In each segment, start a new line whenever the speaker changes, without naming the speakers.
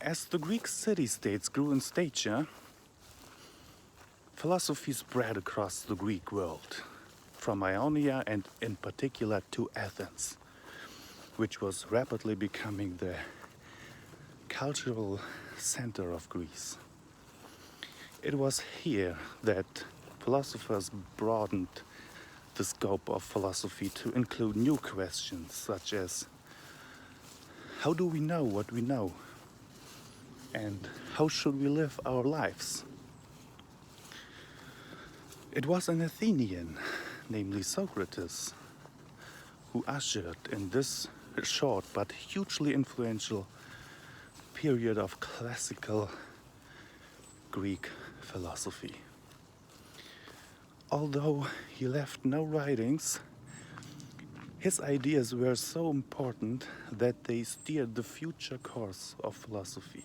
As the Greek city-states grew in stature, philosophy spread across the Greek world, from Ionia and in particular to Athens, which was rapidly becoming the cultural center of Greece. It was here that philosophers broadened the scope of philosophy to include new questions such as how do we know what we know? And how should we live our lives? It was an Athenian, namely Socrates, who ushered in this short but hugely influential period of classical Greek philosophy. Although he left no writings, his ideas were so important that they steered the future course of philosophy.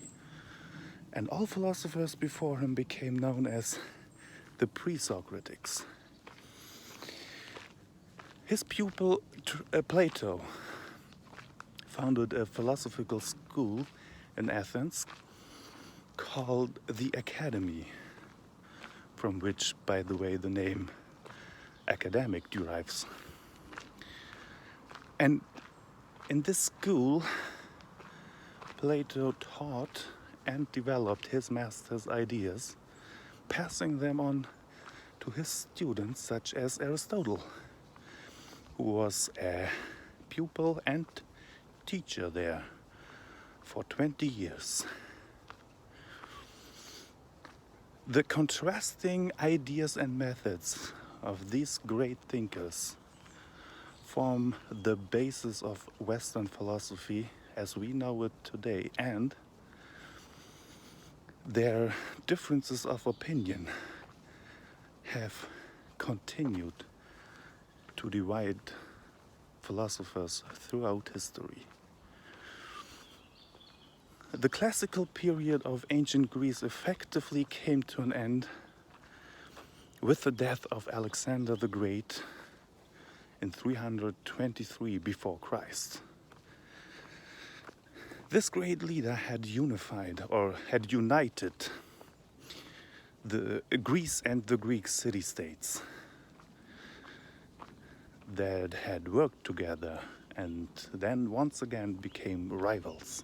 And all philosophers before him became known as the pre-Socratics. His pupil Plato founded a philosophical school in Athens called the Academy, from which, by the way, the name academic derives. And in this school, Plato taught and developed his master's ideas, passing them on to his students such as Aristotle, who was a pupil and teacher there for 20 years. The contrasting ideas and methods of these great thinkers form the basis of Western philosophy as we know it today, and their differences of opinion have continued to divide philosophers throughout history. The classical period of ancient Greece effectively came to an end with the death of Alexander the Great in 323 before Christ. This great leader had united the Greece and the Greek city-states that had worked together and then once again became rivals.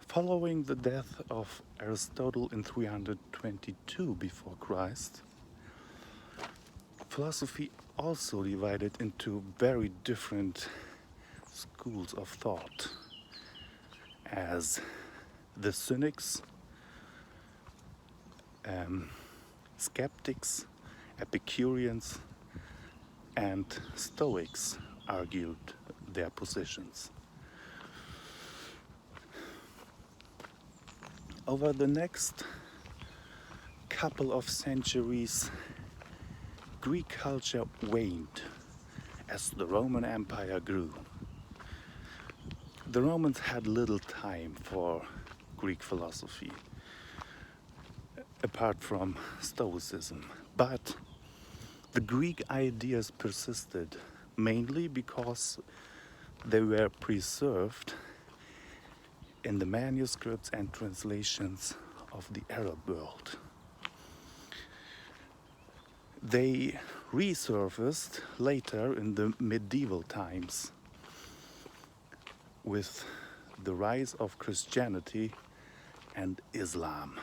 Following the death of Aristotle in 322 before Christ, philosophy also divided into very different schools of thought, as the Cynics, Skeptics, Epicureans, and Stoics argued their positions. Over the next couple of centuries, Greek culture waned as the Roman Empire grew. The Romans had little time for Greek philosophy, apart from Stoicism. But the Greek ideas persisted, mainly because they were preserved in the manuscripts and translations of the Arab world. They resurfaced later in the medieval times with the rise of Christianity and Islam.